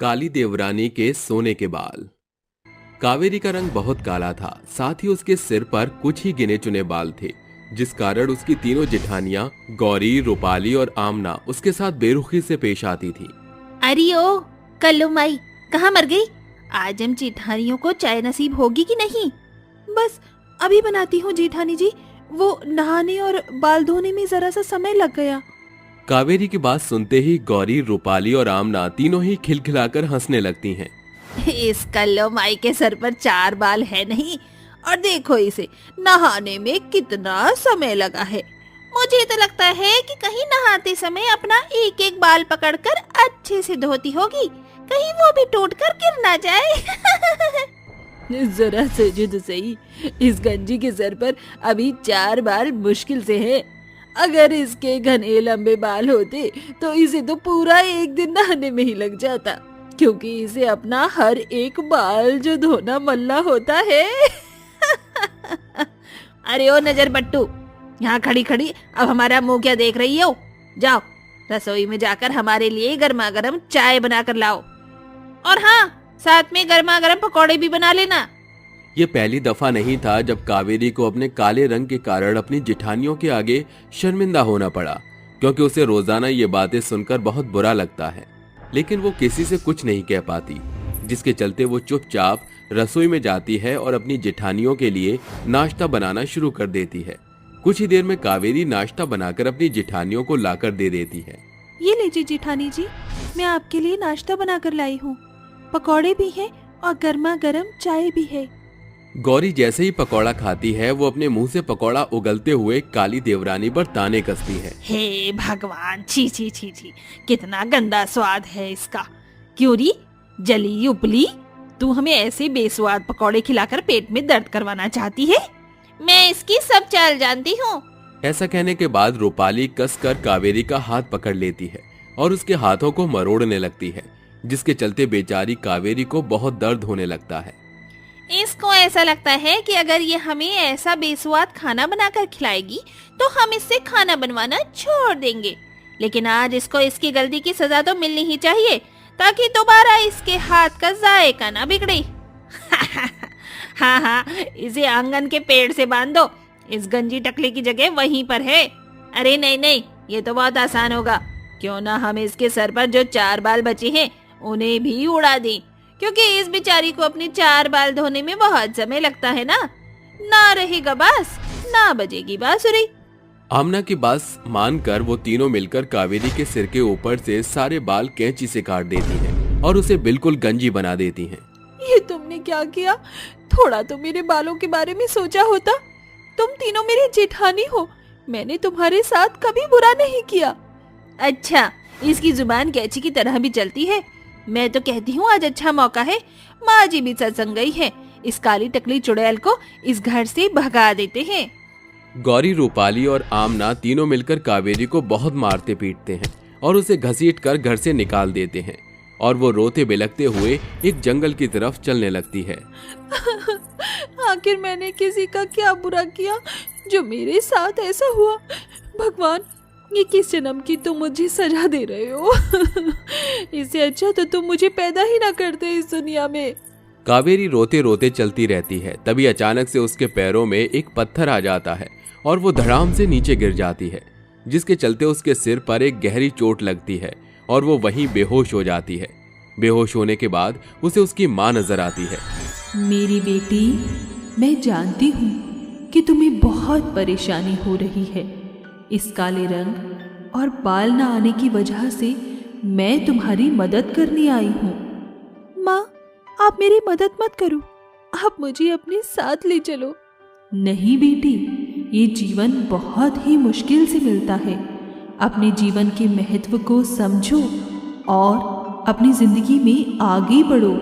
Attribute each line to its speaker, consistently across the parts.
Speaker 1: काली देवरानी के सोने के बाल। कावेरी का रंग बहुत काला था, साथ ही उसके सिर पर कुछ ही गिने चुने बाल थे, जिस कारण उसकी तीनों जेठानियां गौरी, रूपाली और आमना उसके साथ बेरुखी से पेश आती थी।
Speaker 2: अरे ओ कल्लू माई, कहाँ मर गई? आज हम जेठानियों को चाय नसीब होगी कि नहीं?
Speaker 3: बस अभी बनाती हूँ जेठानी जी, वो नहाने और बाल धोने में जरा सा समय लग गया।
Speaker 1: कावेरी की बात सुनते ही गौरी, रूपाली और आमना तीनों ही खिलखिलाकर हंसने लगती हैं।
Speaker 2: इस कल्लू माई के सर पर 4 बाल है नहीं, और देखो इसे नहाने में कितना समय लगा है। मुझे तो लगता है कि कहीं नहाते समय अपना एक एक बाल पकड़कर अच्छे से धोती होगी, कहीं वो भी टूटकर गिर ना जाए।
Speaker 3: जरा सोचो तो सही, इस गंजी के सर पर अभी 4 बाल मुश्किल से है। अगर इसके घने लंबे बाल होते तो इसे तो पूरा एक दिन नहाने में ही लग जाता, क्योंकि इसे अपना हर एक बाल जो धोना मल्ला होता है।
Speaker 2: अरे ओ नजर बट्टू, यहाँ खड़ी खड़ी अब हमारा मुंह क्या देख रही हो? जाओ रसोई में जाकर हमारे लिए गर्मा गर्म चाय बनाकर लाओ, और हाँ, साथ में गर्मा गर्म पकौड़े भी बना लेना।
Speaker 1: ये पहली दफा नहीं था जब कावेरी को अपने काले रंग के कारण अपनी जेठानियों के आगे शर्मिंदा होना पड़ा, क्योंकि उसे रोजाना ये बातें सुनकर बहुत बुरा लगता है, लेकिन वो किसी से कुछ नहीं कह पाती, जिसके चलते वो चुपचाप रसोई में जाती है और अपनी जेठानियों के लिए नाश्ता बनाना शुरू कर देती है। कुछ ही देर में कावेरी नाश्ता बनाकर अपनी जेठानियों को लाकर दे देती है।
Speaker 3: ये लीजिए जेठानी जी, मैं आपके लिए नाश्ता बनाकर लाई हूँ। पकौड़े भी हैं और गर्मा गर्म चाय भी है।
Speaker 1: गौरी जैसे ही पकौड़ा खाती है, वो अपने मुंह से पकौड़ा उगलते हुए काली देवरानी पर ताने कसती है।
Speaker 2: हे भगवान, छी छी छी छी, कितना गंदा स्वाद है इसका। क्यों री जली उपली, तू हमें ऐसे बेस्वाद पकौड़े खिलाकर पेट में दर्द करवाना चाहती है? मैं इसकी सब चाल जानती हूँ।
Speaker 1: ऐसा कहने के बाद रूपाली कसकर कावेरी का हाथ पकड़ लेती है और उसके हाथों को मरोड़ने लगती है, जिसके चलते बेचारी कावेरी को बहुत दर्द होने लगता है।
Speaker 2: इसको ऐसा लगता है कि अगर ये हमें ऐसा बेस्वाद खाना बनाकर खिलाएगी तो हम इससे खाना बनवाना छोड़ देंगे, लेकिन आज इसको इसकी गलती की सजा तो मिलनी ही चाहिए, ताकि दोबारा इसके हाथ का जायका ना बिगड़े। हाँ हाँ, इसे आंगन के पेड़ से बांध दो, इस गंजी टकले की जगह वहीं पर है। अरे नहीं नहीं, ये तो बहुत आसान होगा। क्यों ना हम इसके सर पर जो 4 बाल बचे हैं उन्हें भी उड़ा दें, क्योंकि इस बेचारी को अपने 4 बाल धोने में बहुत समय लगता है ना रहेगा बांस, ना बजेगी बांसुरी।
Speaker 1: आमना की बात मानकर वो तीनों मिलकर कावेरी के सिर के ऊपर से सारे बाल कैंची से काट देती हैं और उसे बिल्कुल गंजी बना देती हैं।
Speaker 3: ये तुमने क्या किया? थोड़ा तो मेरे बालों के बारे में सोचा होता। तुम तीनों मेरी जेठानी हो, मैंने तुम्हारे साथ कभी बुरा नहीं किया।
Speaker 2: अच्छा, इसकी जुबान कैंची की तरह भी चलती है। मैं तो कहती हूँ आज अच्छा मौका है, माँ जी भी सत्संग गई है, इस काली टकली चुड़ैल को इस घर से भगा देते हैं।
Speaker 1: गौरी, रूपाली और आमना तीनों मिलकर कावेरी को बहुत मारते पीटते हैं और उसे घसीट कर घर से निकाल देते हैं, और वो रोते बिलखते हुए एक जंगल की तरफ चलने लगती है।
Speaker 3: आखिर मैंने किसी का क्या बुरा किया जो मेरे साथ ऐसा हुआ? भगवान, ये किस जन्म की तुम मुझे सजा दे रहे हो? इससे अच्छा तो तुम मुझे पैदा ही ना करते इस दुनिया में।
Speaker 1: कावेरी रोते रोते चलती रहती है। तभी अचानक से उसके पैरों में एक पत्थर आ जाता है और वो धड़ाम से नीचे गिर जाती है, जिसके चलते उसके सिर पर एक गहरी चोट लगती है और वो वहीं बेहोश हो जाती है। बेहोश होने के बाद उसे उसकी माँ नजर आती है।
Speaker 3: मेरी बेटी, मैं जानती हूँ कि तुम्हें बहुत परेशानी हो रही है। इस काले रंग और बाल न आने की वजह से मैं तुम्हारी मदद करने आई हूँ। माँ, आप मेरी मदद मत करो, आप मुझे अपने साथ ले चलो। नहीं बेटी, ये जीवन बहुत ही मुश्किल से मिलता है। अपने जीवन के महत्व को समझो और अपनी जिंदगी में आगे बढ़ो।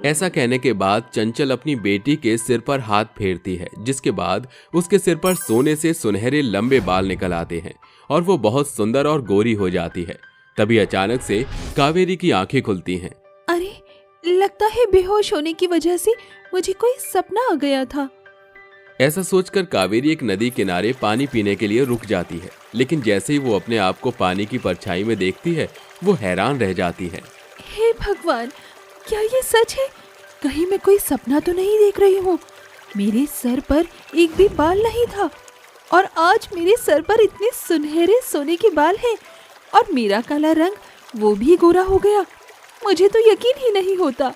Speaker 1: ऐसा कहने के बाद चंचल अपनी बेटी के सिर पर हाथ फेरती है, जिसके बाद उसके सिर पर सोने से सुनहरे लंबे बाल निकल आते हैं और वो बहुत सुंदर और गोरी हो जाती है। तभी अचानक से कावेरी की आंखें खुलती हैं।
Speaker 3: अरे, लगता है बेहोश होने की वजह से मुझे कोई सपना आ गया था।
Speaker 1: ऐसा सोचकर कावेरी एक नदी किनारे पानी पीने के लिए रुक जाती है, लेकिन जैसे ही वो अपने आप को पानी की परछाई में देखती है, वो हैरान रह जाती है।
Speaker 3: हे भगवान, क्या ये सच है? कहीं मैं कोई सपना तो नहीं देख रही हूँ? मेरे सर पर एक भी बाल नहीं था और आज मेरे सर पर इतने सुनहरे सोने के बाल हैं और मेरा काला रंग वो भी गोरा हो गया। मुझे तो यकीन ही नहीं होता।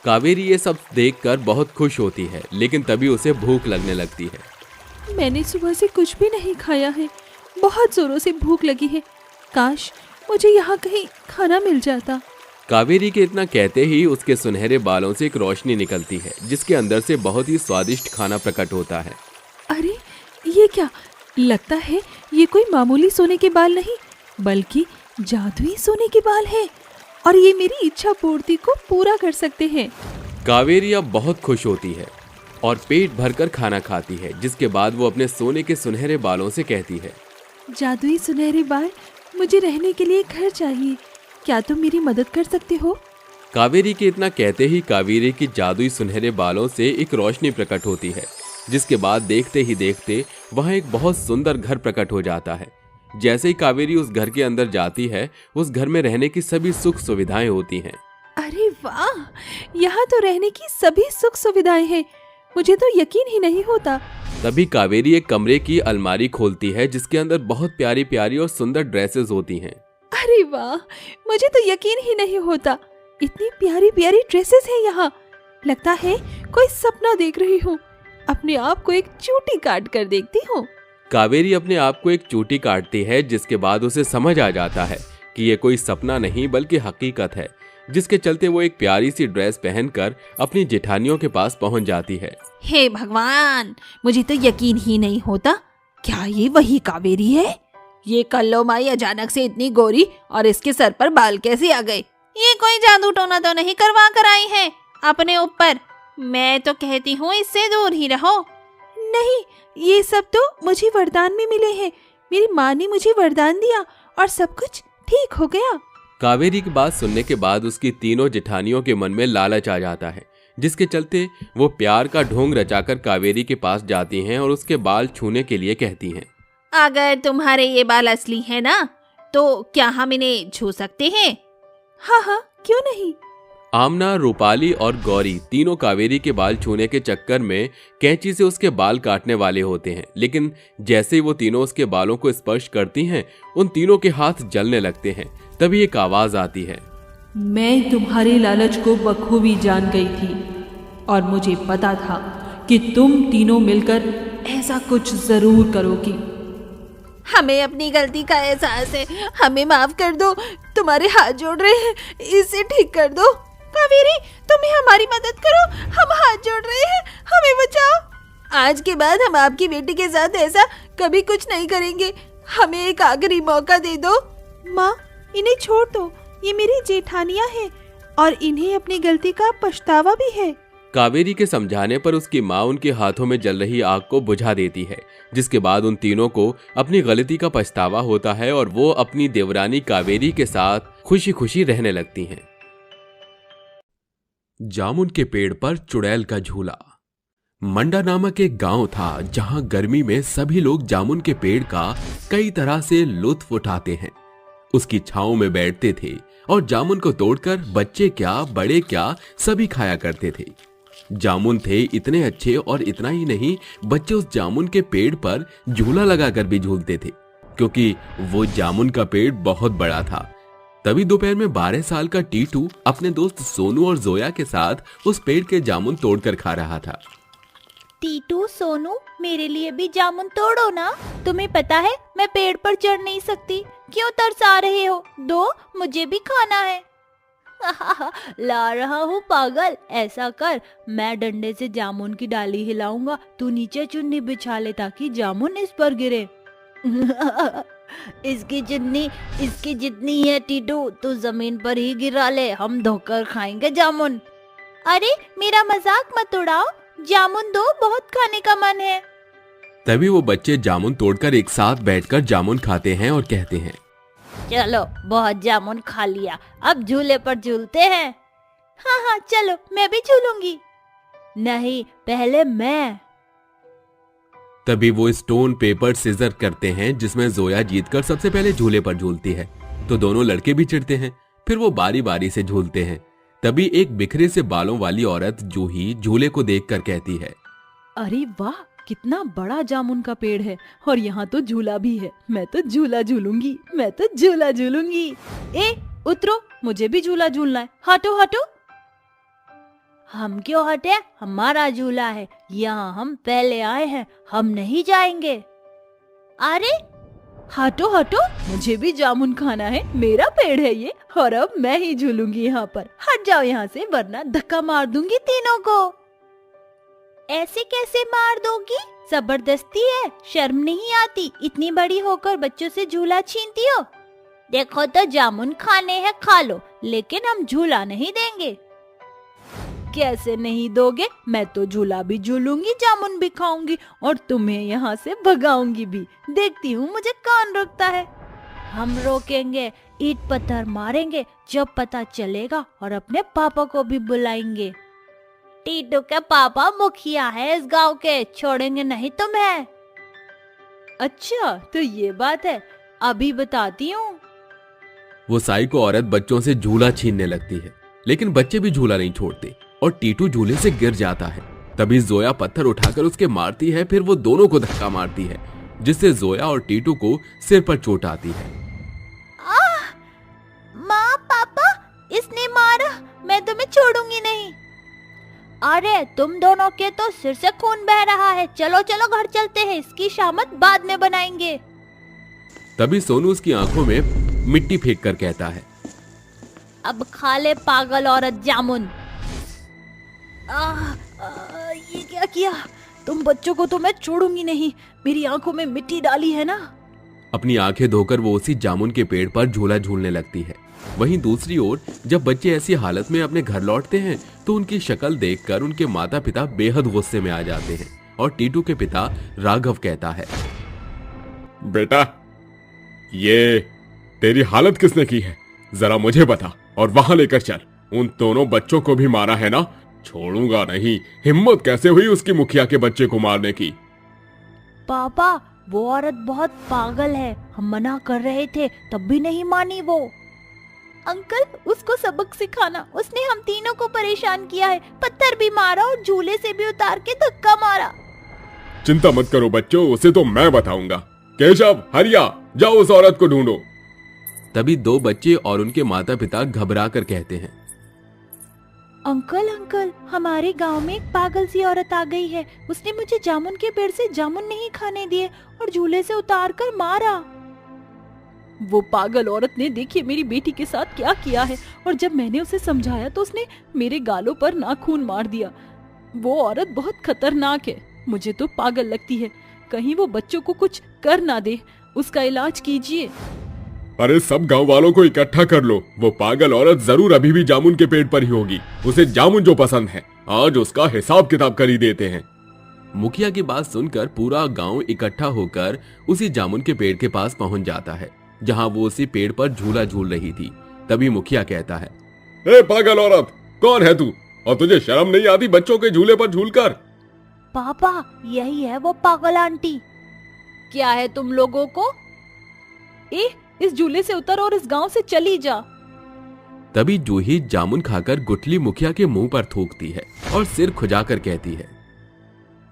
Speaker 1: कावेरी ये सब देखकर बहुत खुश होती है, लेकिन तभी उसे भूख लगने लगती है।
Speaker 3: मैंने सुबह से कुछ भी नहीं खाया है, बहुत जोरों से भूख लगी है। काश मुझे यहाँ कहीं खाना मिल जाता।
Speaker 1: कावेरी के इतना कहते ही उसके सुनहरे बालों से एक रोशनी निकलती है, जिसके अंदर से बहुत ही स्वादिष्ट खाना प्रकट होता है।
Speaker 3: अरे ये क्या? लगता है ये कोई मामूली सोने के बाल नहीं, बल्कि जादुई सोने के बाल हैं और ये मेरी इच्छा पूर्ति को पूरा कर सकते हैं।
Speaker 1: कावेरी अब बहुत खुश होती है और पेट भरकर खाना खाती है, जिसके बाद वो अपने सोने के सुनहरे बालों से कहती है,
Speaker 3: जादुई सुनहरे बाल, मुझे रहने के लिए घर चाहिए, क्या तुम मेरी मदद कर सकते हो?
Speaker 1: कावेरी के इतना कहते ही कावेरी की जादुई सुनहरे बालों से एक रोशनी प्रकट होती है, जिसके बाद देखते ही देखते वहां एक बहुत सुंदर घर प्रकट हो जाता है। जैसे ही कावेरी उस घर के अंदर जाती है, उस घर में रहने की सभी सुख सुविधाएं होती हैं।
Speaker 3: अरे वाह, यहाँ तो रहने की सभी सुख सुविधाएं हैं, मुझे तो यकीन ही नहीं होता।
Speaker 1: तभी कावेरी एक कमरे की अलमारी खोलती है, जिसके अंदर बहुत प्यारी प्यारी और सुंदर ड्रेसेस होती हैं।
Speaker 3: अरे वाह, मुझे तो यकीन ही नहीं होता, इतनी प्यारी प्यारी ड्रेसेस हैं यहाँ। लगता है कोई सपना देख रही हूँ। अपने आप को एक चूटी काट कर देखती हूँ।
Speaker 1: कावेरी अपने आप को एक चोटी काटती है, जिसके बाद उसे समझ आ जाता है कि ये कोई सपना नहीं बल्कि हकीकत है, जिसके चलते वो एक प्यारी सी ड्रेस पहनकर अपनी जेठानियों के पास पहुंच जाती है।
Speaker 2: हे भगवान, मुझे तो यकीन ही नहीं होता, क्या ये वही कावेरी है? ये कल्लो माई अचानक से इतनी गोरी और इसके सर पर बाल कैसे आ गए? ये कोई जादू टोना तो नहीं करवा कर आई है अपने ऊपर? मैं तो कहती हूँ इससे दूर ही रहो।
Speaker 3: नहीं, ये सब तो मुझे वरदान में मिले हैं। मेरी माँ ने मुझे वरदान दिया और सब कुछ ठीक हो गया।
Speaker 1: कावेरी की बात सुनने के बाद उसकी तीनों जेठानियों के मन में लालच आ जाता है, जिसके चलते वो प्यार का ढोंग रचाकर कावेरी के पास जाती हैं और उसके बाल छूने के लिए कहती हैं,
Speaker 2: अगर तुम्हारे ये बाल असली है ना, तो क्या हम इन्हें छू सकते हैं?
Speaker 3: हाँ हाँ, क्यों नहीं।
Speaker 1: आमना, रूपाली और गौरी तीनों कावेरी के बाल छूने के चक्कर में कैंची से उसके बाल काटने वाले होते हैं, लेकिन जैसे ही वो तीनों उसके बालों को स्पर्श करती हैं, उन तीनों के हाथ जलने लगते हैं। तभी एक आवाज आती है,
Speaker 3: मैं तुम्हारे लालच को बखूबी जान गई थी और मुझे पता था कि तुम तीनों मिलकर ऐसा कुछ जरूर करोगी।
Speaker 2: हमें अपनी गलती का एहसास है, हमें माफ कर दो, तुम्हारे हाथ जोड़ रहे हैं, इसे ठीक कर दो। कावेरी, तुम्हें हमारी मदद करो, हम हाथ जोड़ रहे हैं, हमें बचाओ। आज के बाद हम आपकी बेटी के साथ ऐसा कभी कुछ नहीं करेंगे, हमें एक आखिरी मौका दे दो।
Speaker 3: माँ, इन्हें छोड़ दो, ये मेरी जेठानियाँ हैं और इन्हें अपनी गलती का पछतावा भी है।
Speaker 1: कावेरी के समझाने पर उसकी माँ उनके हाथों में जल रही आग को बुझा देती है, जिसके बाद उन तीनों को अपनी गलती का पछतावा होता है और वो अपनी देवरानी कावेरी के साथ खुशी खुशी रहने लगती हैं। जामुन के पेड़ पर चुड़ैल का झूला। मंडा नामक एक गांव था, जहां गर्मी में सभी लोग जामुन के पेड़ का कई तरह से लुत्फ उठाते हैं। उसकी छांव में बैठते थे और जामुन को तोड़कर बच्चे क्या बड़े क्या सभी खाया करते थे। जामुन थे इतने अच्छे और इतना ही नहीं, बच्चे उस जामुन के पेड़ पर झूला लगाकर भी झूलते थे, क्योंकि वो जामुन का पेड़ बहुत बड़ा था। तभी दोपहर में 12 साल का टीटू अपने दोस्त सोनू और जोया के साथ उस पेड़ के जामुन तोड़कर खा रहा था।
Speaker 2: टीटू, सोनू, मेरे लिए भी जामुन तोड़ो ना। तुम्हें पता है मैं पेड़ पर चढ़ नहीं सकती, क्यों तरसा रहे हो? दो, मुझे भी खाना है।
Speaker 4: ला रहा हूँ पागल, ऐसा कर, मैं डंडे से जामुन की डाली हिलाऊंगा, तू नीचे चुन्नी बिछा ले ताकि जामुन इस पर गिरे। इसकी चुन्नी इसकी जितनी है टीटू, तू जमीन पर ही गिरा ले, हम धोकर खाएंगे जामुन।
Speaker 2: अरे मेरा मजाक मत उड़ाओ, जामुन दो, बहुत खाने का मन है।
Speaker 1: तभी वो बच्चे जामुन तोड़कर एक साथ बैठकर जामुन खाते हैं और कहते हैं,
Speaker 4: चलो बहुत जामुन खा लिया, अब झूले पर झूलते हैं।
Speaker 2: हाँ हाँ चलो, मैं भी झूलूंगी।
Speaker 4: नहीं, पहले मैं।
Speaker 1: तभी वो स्टोन पेपर सीजर करते हैं, जिसमें जोया जीतकर सबसे पहले झूले पर झूलती है, तो दोनों लड़के भी चिढ़ते हैं। फिर वो बारी बारी से झूलते हैं। तभी एक बिखरे से बालों वाली औरत जूही झूले को देखकर कहती है,
Speaker 3: अरे वाह, कितना बड़ा जामुन का पेड़ है और यहाँ तो झूला भी है। मैं तो झूला झूलूंगी, मैं तो झूला झूलूंगी। ए उतरो, मुझे भी झूला झूलना है। हटो हटो।
Speaker 4: हम क्यों हटे? हमारा झूला है, यहाँ हम पहले आए हैं, हम नहीं जाएंगे।
Speaker 2: अरे
Speaker 3: हटो हटो, मुझे भी जामुन खाना है, मेरा पेड़ है ये और अब मैं ही झूलूंगी यहाँ पर। हट जाओ यहाँ से वरना धक्का मार दूंगी तीनों को।
Speaker 4: ऐसे कैसे मार दोगी? जबरदस्ती है, शर्म नहीं आती? इतनी बड़ी होकर बच्चों से झूला छीनती हो। देखो तो जामुन खाने हैं खा लो, लेकिन हम झूला नहीं देंगे।
Speaker 3: कैसे नहीं दोगे? मैं तो झूला भी झूलूंगी, जामुन भी खाऊंगी और तुम्हें यहाँ से भगाऊंगी भी। देखती हूँ मुझे कौन रोकता है।
Speaker 4: हम रोकेंगे, ईंट पत्थर मारेंगे जब पता चलेगा और अपने पापा को भी बुलाएंगे। टीटू के पापा मुखिया है इस गांव के, छोड़ेंगे नहीं तुम्हें।
Speaker 3: अच्छा तो ये बात है, अभी बताती हूँ।
Speaker 1: वो साइको औरत बच्चों से झूला छीनने लगती है, लेकिन बच्चे भी झूला नहीं छोड़ते और टीटू झूले से गिर जाता है। तभी जोया पत्थर उठाकर उसके मारती है, फिर वो दोनों को धक्का मारती है, जिससे जोया और टीटू को सिर पर चोट आती है।
Speaker 4: माँ पापा, इसने मारा, मैं तुम्हें छोड़ूंगी नहीं। अरे तुम दोनों के तो सिर से खून बह रहा है, चलो चलो घर चलते हैं, इसकी शामत बाद में बनाएंगे।
Speaker 1: तभी सोनू उसकी आंखों में मिट्टी फेंक कर कहता है,
Speaker 4: अब खा ले पागल औरत जामुन।
Speaker 3: ये क्या किया? तुम बच्चों को तो मैं छोड़ूंगी नहीं, मेरी आंखों में मिट्टी डाली है ना।
Speaker 1: अपनी आंखें धोकर वो उसी जामुन के पेड़ पर झूला झूलने लगती है। वहीं दूसरी ओर जब बच्चे ऐसी हालत में अपने घर लौटते हैं तो उनकी शक्ल देखकर उनके माता पिता बेहद गुस्से में आ जाते हैं और टीटू के पिता राघव कहता है,
Speaker 5: बेटा ये तेरी हालत किसने की है? जरा मुझे बता और वहां लेकर चल। उन दोनों बच्चों को भी मारा है ना? छोड़ूंगा नहीं। हिम्मत कैसे हुई उसकी मुखिया के बच्चे को मारने की?
Speaker 4: पापा वो औरत बहुत पागल है, हम मना कर रहे थे तब भी नहीं मानी वो।
Speaker 3: अंकल उसको सबक सिखाना, उसने हम तीनों को परेशान किया है, पत्थर भी मारा और झूले से भी उतार के धक्का मारा।
Speaker 5: चिंता मत करो बच्चों, उसे तो मैं बताऊंगा। केशव, हरिया, जाओ उस औरत को ढूंढो।
Speaker 1: तभी दो बच्चे और उनके माता पिता घबरा कर कहते हैं,
Speaker 3: अंकल अंकल, हमारे गांव में एक पागल सी औरत आ गई है, उसने मुझे जामुन के पेड़ से जामुन नहीं खाने दिए और झूले से उतार कर मारा। वो पागल औरत ने देखिए मेरी बेटी के साथ क्या किया है और जब मैंने उसे समझाया तो उसने मेरे गालों पर नाखून मार दिया। वो औरत बहुत खतरनाक है, मुझे तो पागल लगती है, कहीं वो बच्चों को कुछ कर ना दे, उसका इलाज कीजिए।
Speaker 5: अरे सब गांव वालों को इकट्ठा कर लो, वो पागल औरत जरूर अभी भी जामुन के पेड़ पर ही होगी। उसे जामुन जो पसंद है, आज उसका हिसाब किताब कर ही देते हैं।
Speaker 1: मुखिया की बात सुनकर पूरा गांव इकट्ठा होकर उसी जामुन के पेड़ के पास पहुंच जाता है, जहां वो उसी पेड़ पर झूला झूल रही थी। तभी मुखिया कहता है,
Speaker 5: ए पागल औरत, कौन है तू और तुझे शर्म नहीं आती बच्चों के झूले पर झूलकर?
Speaker 4: पापा यही है वो पागल आंटी।
Speaker 3: क्या है तुम लोगों को? इस झूले से उतर और इस गांव से चली जा।
Speaker 1: तभी जूही जामुन खाकर गुठली मुखिया के मुंह पर थूकती है और सिर खुजाकर कहती है,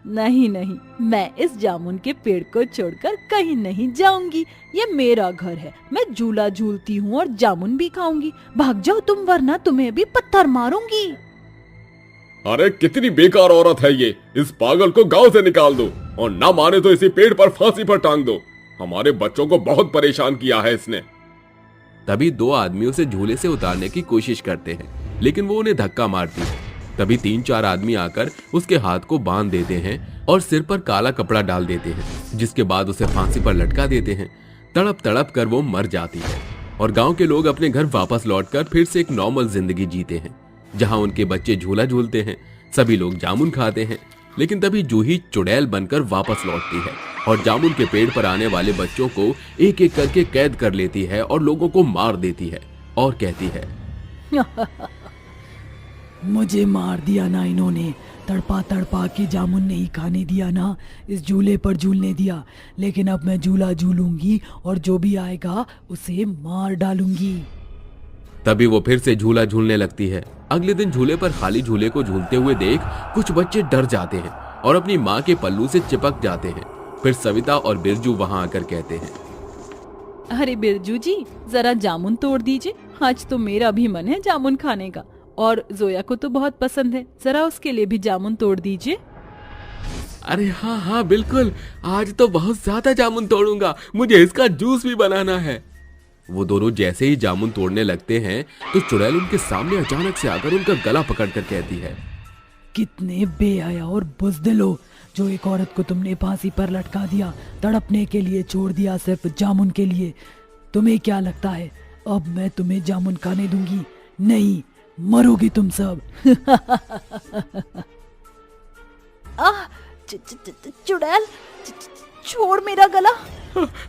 Speaker 3: नहीं नहीं, मैं इस जामुन के पेड़ को छोड़कर कहीं नहीं जाऊंगी, ये मेरा घर है, मैं झूला झूलती हूँ और जामुन भी खाऊंगी। भाग जाओ तुम वरना तुम्हें भी पत्थर मारूंगी।
Speaker 5: अरे कितनी बेकार औरत है ये, इस पागल को गांव से निकाल दो और ना माने तो इसी पेड़ पर फांसी पर टांग दो। हमारे बच्चों को बहुत परेशान किया है इसने।
Speaker 1: तभी दो आदमी उसे झूले से उतारने की कोशिश करते हैं, लेकिन वो उन्हें धक्का मारती है। तभी 3-4 आदमी आकर उसके हाथ को बांध देते हैं और सिर पर काला कपड़ा डाल देते हैं, जिसके बाद उसे फांसी पर लटका देते हैं। तड़प तड़प कर वो मर जाती है और गांव के लोग अपने घर वापस लौटकर फिर से एक नॉर्मल जिंदगी जीते हैं, जहां उनके बच्चे झूला झूलते हैं, सभी लोग जामुन खाते हैं। लेकिन तभी जूही चुड़ैल बनकर वापस लौटती है और जामुन के पेड़ पर आने वाले बच्चों को एक एक करके कैद कर लेती है और लोगों को मार देती है और कहती है,
Speaker 6: मुझे मार दिया ना इन्होंने, तड़पा तड़पा के जामुन नहीं खाने दिया ना, इस झूले पर झूलने दिया, लेकिन अब मैं झूला झूलूंगी और जो भी आएगा उसे मार डालूंगी।
Speaker 1: तभी वो फिर से झूला झूलने लगती है। अगले दिन झूले पर खाली झूले को झूलते हुए देख कुछ बच्चे डर जाते हैं और अपनी माँ के पल्लू से चिपक जाते हैं। फिर सविता और बिरजू वहां आकर कहते हैं,
Speaker 3: अरे बिरजू जी, जरा जामुन तोड़ दीजिए, आज तो मेरा भी मन है जामुन खाने का, और जोया को तो बहुत पसंद है, जरा उसके लिए भी जामुन तोड़ दीजिए।
Speaker 1: अरे हाँ हाँ बिल्कुल, आज तो बहुत ज्यादा जामुन तोड़ूंगा, मुझे इसका जूस भी बनाना है। वो दोनों जैसे ही जामुन तोड़ने लगते हैं तो चुड़ैल उनके सामने अचानक से आकर उनका गला पकड़कर कहती है,
Speaker 6: कितने बेहया और बुज़दिल हो, जो एक औरत को तुमने फांसी पर लटका दिया, तड़पने के लिए छोड़ दिया सिर्फ जामुन के लिए। तुम्हें क्या लगता है अब मैं तुम्हें जामुन खाने दूंगी? नहीं, मरोगी तुम सब।
Speaker 4: चुड़ैल, छोड़ मेरा गला।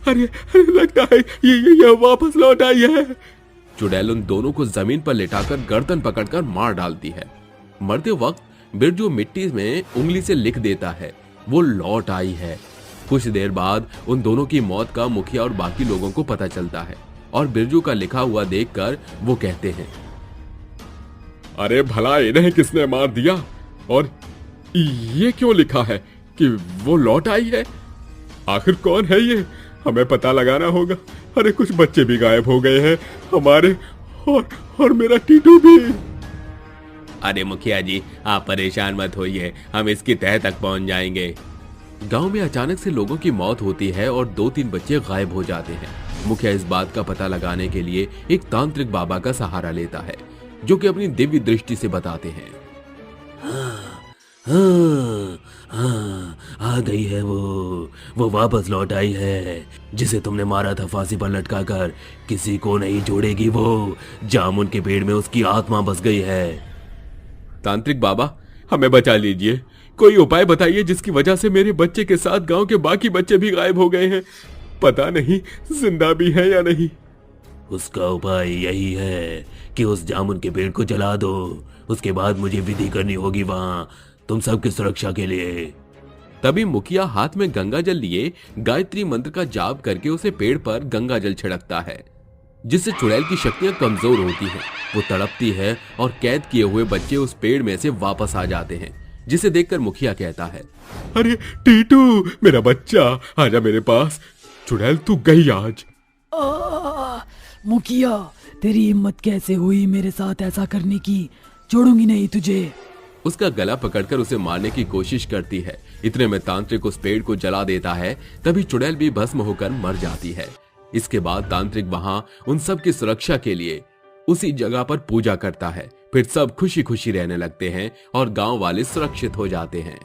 Speaker 5: अरे लगता है ये वापस लौट आई है।
Speaker 1: चुड़ैल उन दोनों को जमीन पर लेटाकर गर्दन पकड़कर मार डालती है। मरते वक्त बिरजू मिट्टी में उंगली से लिख देता है, वो लौट आई है। कुछ देर बाद उन दोनों की मौत का मुखिया और बाकी लोगों को पता चलता है और बिरजू का लिखा हुआ देखकर वो कहते हैं,
Speaker 5: अरे भला इन्हें किसने मार दिया? और ये क्यों लिखा है कि वो लौट आई है? आखिर कौन है ये? हमें पता लगाना होगा। अरे कुछ बच्चे भी गायब हो गए हैं हमारे, और मेरा टीटू भी।
Speaker 1: अरे मुखिया जी, आप परेशान मत होइए, हम इसकी तह तक पहुंच जाएंगे। गांव में अचानक से लोगों की मौत होती है और 2-3 बच्चे गायब हो जाते हैं। मुखिया इस बात का पता लगाने के लिए एक तांत्रिक बाबा का सहारा लेता है, जो कि अपनी दिव्य दृष्टि से बताते हैं,
Speaker 7: आ गई है वो वापस लौट आई है, जिसे तुमने मारा था फांसी पर लटका कर। किसी को नहीं छोड़ेगी वो, जामुन के पेड़ में उसकी आत्मा बस गई है।
Speaker 1: तांत्रिक बाबा, हमें बचा लीजिए, कोई उपाय बताइए जिसकी वजह से मेरे बच्चे के साथ गांव के बाकी बच्चे भी गायब हो गए हैं, पता नहीं जिंदा भी है या नहीं।
Speaker 7: उसका उपाय यही है कि उस जामुन के पेड़ को जला दो, उसके बाद मुझे विधि करनी होगी वहां तुम सबकी सुरक्षा के लिए।
Speaker 1: तभी मुखिया हाथ में गंगा जल लिए गायत्री मंत्र का जाप करके उसे पेड़ पर गंगा जल छिड़कता है, जिससे चुड़ैल की शक्तियां कमजोर होती हैं। वो तड़पती है और कैद किए हुए बच्चे उस पेड़ में से वापस आ जाते हैं, जिसे देखकर मुखिया कहता है,
Speaker 5: अरे टीटू, मेरा बच्चा, आजा मेरे पास। चुड़ैल तू गई आज।
Speaker 6: मुखिया, तेरी हिम्मत कैसे हुई मेरे साथ ऐसा करने की? छोड़ूंगी नहीं तुझे।
Speaker 1: उसका गला पकड़कर उसे मारने की कोशिश करती है। इतने में तांत्रिक उस पेड़ को जला देता है, तभी चुड़ैल भी भस्म होकर मर जाती है। इसके बाद तांत्रिक वहां उन सब की सुरक्षा के लिए उसी जगह पर पूजा करता है। फिर सब खुशी खुशी रहने लगते हैं और गांव वाले सुरक्षित हो जाते हैं।